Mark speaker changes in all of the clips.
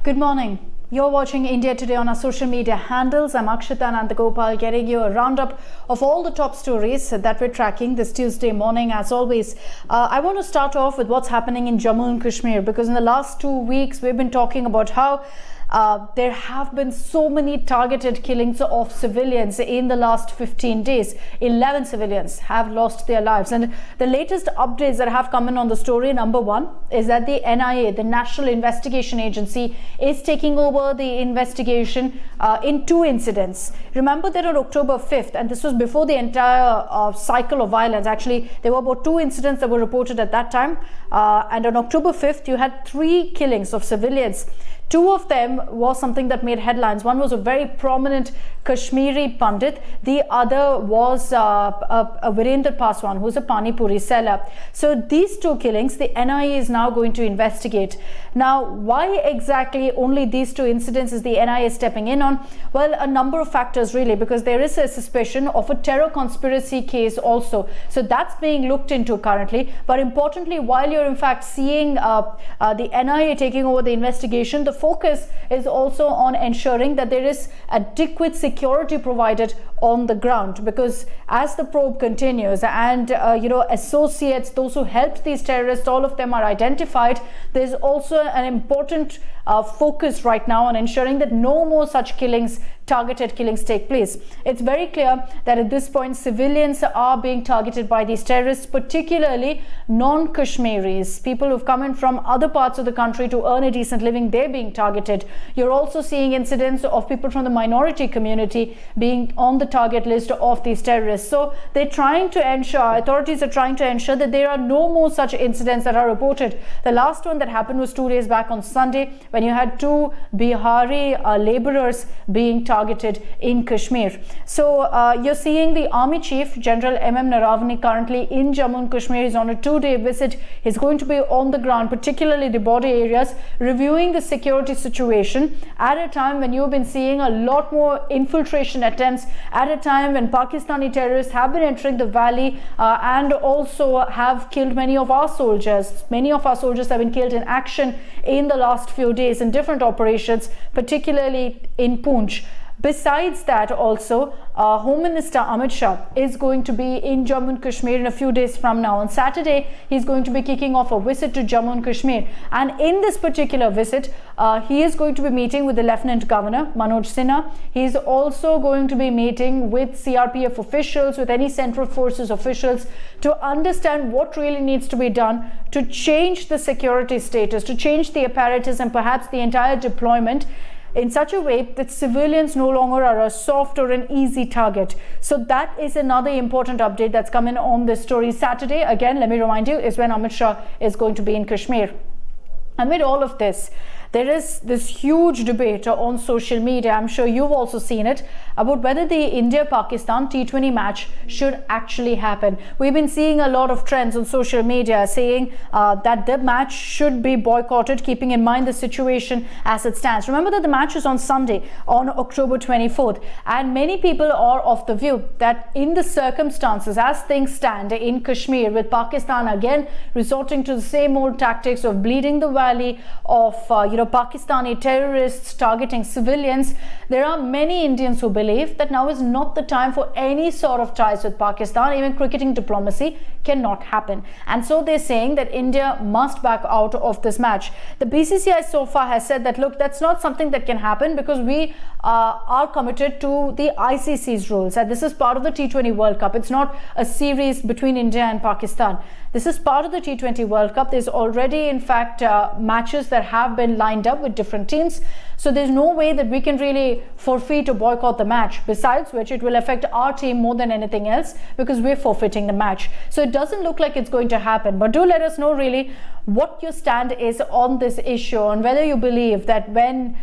Speaker 1: Good morning. You're watching India Today on our social media handles. I'm Akshita Nandagopal, getting you a roundup of all the top stories that we're tracking this Tuesday morning. As always, I want to start off with what's happening in Jammu and Kashmir, because in the last 2 weeks we've been talking about how there have been so many targeted killings of civilians in the last 15 days. 11 civilians have lost their lives. And the latest updates that have come in on the story, number one, is that the NIA, the National Investigation Agency, is taking over the investigation in 2 incidents. Remember that on October 5th, and this was before the entire cycle of violence, actually, there were about 2 incidents that were reported at that time. And on October 5th, you had 3 killings of civilians. 2 of them was something that made headlines. One was a very prominent Kashmiri Pandit. The other was a Virender Paswan, who's a Pani Puri seller. So these 2 killings, the NIA is now going to investigate. Now, why exactly only these 2 incidents is the NIA stepping in on? Well, a number of factors really, because there is a suspicion of a terror conspiracy case also. So that's being looked into currently. But importantly, while you're in fact seeing the NIA taking over the investigation, the focus is also on ensuring that there is adequate security provided on the ground, because as the probe continues and associates, those who helped these terrorists, all of them are identified. There's also an important focus right now on ensuring that no more such killings, targeted killings, take place. It's very clear that at this point civilians are being targeted by these terrorists, particularly non-Kashmiris, people who've come in from other parts of the country to earn a decent living. They're being targeted. You're also seeing incidents of people from the minority community being on the target list of these terrorists. So they're trying to ensure, authorities are trying to ensure that there are no more such incidents that are reported. The last one that happened was 2 days back on Sunday, when you had 2 Bihari laborers being targeted in Kashmir. So you're seeing the Army Chief, General M.M. Naravani, currently in Jammu and Kashmir. He's on a 2-day visit. He's going to be on the ground, particularly the border areas, reviewing the security situation at a time when you've been seeing a lot more infiltration attempts, at a time when Pakistani terrorists have been entering the valley and also have killed many of our soldiers. Many of our soldiers have been killed in action in the last few days in different operations, particularly in Poonch. Besides that, also, Home Minister Amit Shah is going to be in Jammu and Kashmir in a few days from now. On Saturday, he's going to be kicking off a visit to Jammu and Kashmir. And in this particular visit, he is going to be meeting with the Lieutenant Governor, Manoj Sinha. He's also going to be meeting with CRPF officials, with any Central Forces officials, to understand what really needs to be done to change the security status, to change the apparatus and perhaps the entire deployment in such a way that civilians no longer are a soft or an easy target. So that is another important update that's coming on this story. Saturday, again, let me remind you, is when Amit Shah is going to be in Kashmir. Amid all of this, there is this huge debate on social media, I'm sure you've also seen it, about whether the India-Pakistan T20 match should actually happen. We've been seeing a lot of trends on social media saying that the match should be boycotted, keeping in mind the situation as it stands. Remember that the match is on Sunday, on October 24th, and many people are of the view that in the circumstances as things stand in Kashmir, with Pakistan again resorting to the same old tactics of bleeding the valley, of Pakistani terrorists targeting civilians, there are many Indians who believe that now is not the time for any sort of ties with Pakistan. Even cricketing diplomacy cannot happen. And so they're saying that India must back out of this match. The BCCI so far has said that, look, that's not something that can happen because we are committed to the ICC's rules. And this is part of the T20 World Cup. It's not a series between India and Pakistan. This is part of the T20 World Cup. There's already, in fact, matches that have been lined up with different teams. So there's no way that we can really forfeit or boycott the match. Besides which, it will affect our team more than anything else because we're forfeiting the match. So it doesn't look like it's going to happen. But do let us know really what your stand is on this issue, and whether you believe that when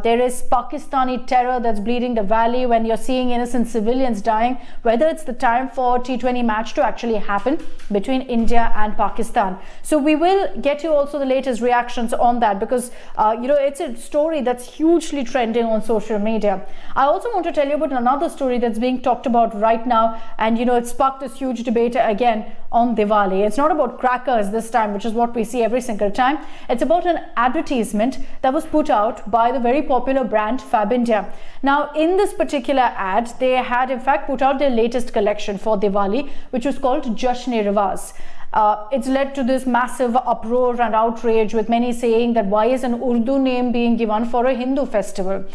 Speaker 1: there is Pakistani terror that's bleeding the valley, when you're seeing innocent civilians dying, whether it's the time for T20 match to actually happen between India and Pakistan. So we will get you also the latest reactions on that, because it's a story that's hugely trending on social media. I also want to tell you about another story that's being talked about right now, and it sparked this huge debate again on Diwali. It's not about crackers this time, which is what we see every single time. It's about an advertisement that was put out by the very popular brand Fab India. Now, in this particular ad, they had in fact put out their latest collection for Diwali, which was called Jasn-e-Riwaz. It's led to this massive uproar and outrage, with many saying that why is an Urdu name being given for a Hindu festival?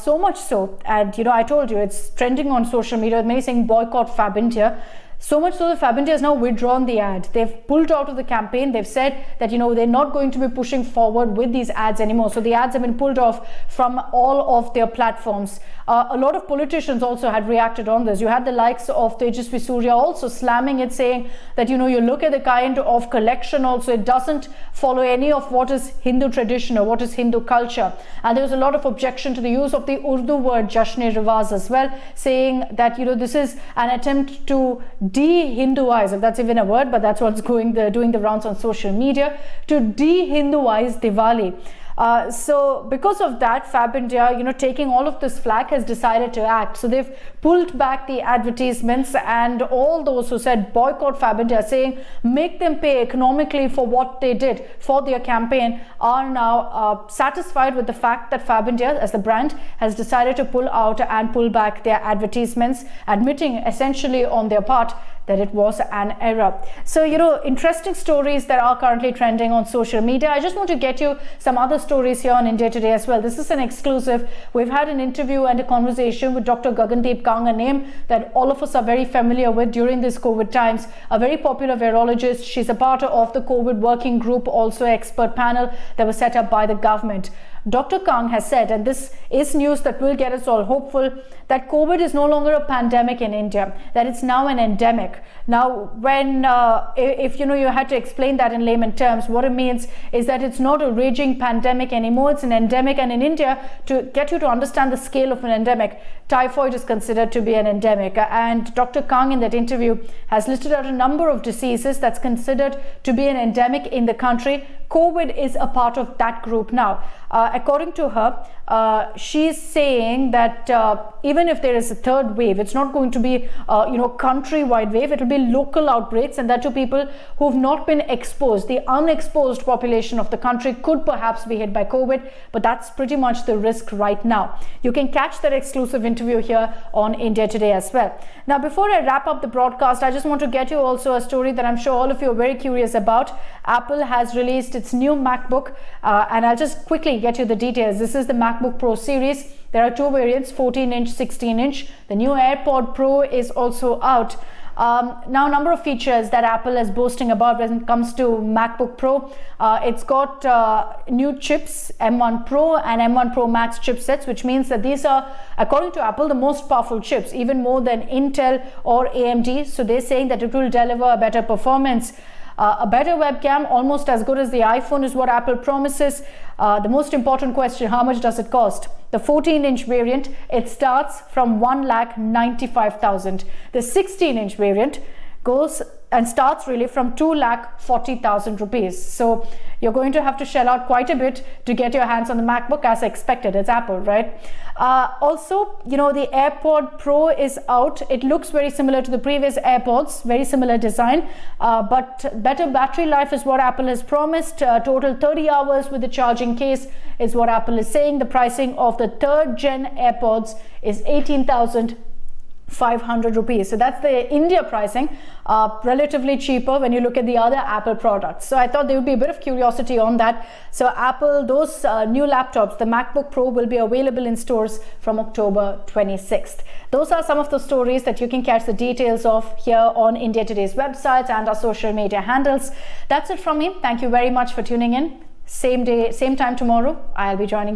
Speaker 1: So much so, and I told you it's trending on social media, with many saying boycott Fab India. So much so that Fab India has now withdrawn the ad. They've pulled out of the campaign. They've said that they're not going to be pushing forward with these ads anymore. So the ads have been pulled off from all of their platforms. A lot of politicians also had reacted on this. You had the likes of Tejasvi Surya also slamming it, saying that you look at the kind of collection also, it doesn't follow any of what is Hindu tradition or what is Hindu culture. And there was a lot of objection to the use of the Urdu word Jasn-e-Riwaz as well, saying that this is an attempt to de-Hinduize, if that's even a word, but that's what's doing the rounds on social media, to de-Hinduize Diwali. So because of that, Fab India, taking all of this flack, has decided to act. So they've pulled back the advertisements, and all those who said boycott Fab India, saying make them pay economically for what they did for their campaign, are now satisfied with the fact that Fab India as the brand has decided to pull out and pull back their advertisements, admitting essentially on their part that it was an error. So, interesting stories that are currently trending on social media. I just want to get you some other stories here on India Today as well. This is an exclusive. We've had an interview and a conversation with Dr Gagandeep Kang, a name that all of us are very familiar with during these COVID times, a very popular virologist. She's a part of the COVID working group, also expert panel that was set up by the government. Dr. Kang has said, and this is news that will get us all hopeful, that COVID is no longer a pandemic in India, that it's now an endemic. Now, when if you had to explain that in layman terms, what it means is that it's not a raging pandemic anymore, it's an endemic. And in India, to get you to understand the scale of an endemic, typhoid is considered to be an endemic. And Dr. Kang in that interview has listed out a number of diseases that's considered to be an endemic in the country. COVID is a part of that group now. According to her, she's saying that even if there is a third wave, it's not going to be countrywide wave. It will be local outbreaks, and that to people who've not been exposed. The unexposed population of the country could perhaps be hit by COVID, but that's pretty much the risk right now. You can catch that exclusive interview here on India Today as well. Now, before I wrap up the broadcast, I just want to get you also a story that I'm sure all of you are very curious about. Apple has released its new MacBook, and I'll just quickly get you the details. This is the MacBook Pro series. There are two variants, 14-inch, 16-inch. The new AirPod Pro is also out. Now, a number of features that Apple is boasting about when it comes to MacBook Pro. It's got new chips, M1 Pro and M1 Pro Max chipsets, which means that these are, according to Apple, the most powerful chips, even more than Intel or AMD. So they're saying that it will deliver a better performance. A better webcam, almost as good as the iPhone, is what Apple promises. The most important question, how much does it cost? The 14-inch variant, it starts from 1,95,000. The 16-inch variant goes and starts really from 2,40,000 rupees. So you're going to have to shell out quite a bit to get your hands on the MacBook, as expected. It's Apple, right? Also, the AirPod Pro is out. It looks very similar to the previous AirPods, very similar design, but better battery life is what Apple has promised. Total 30 hours with the charging case is what Apple is saying. The pricing of the third gen AirPods is 18,500 rupees. So that's the India pricing, relatively cheaper when you look at the other Apple products. So I thought there would be a bit of curiosity on that. So Apple, those new laptops, the MacBook Pro, will be available in stores from October 26th. Those are some of the stories that you can catch the details of here on India Today's website and our social media handles. That's it from me. Thank you very much for tuning in. Same day, same time tomorrow, I'll be joining you.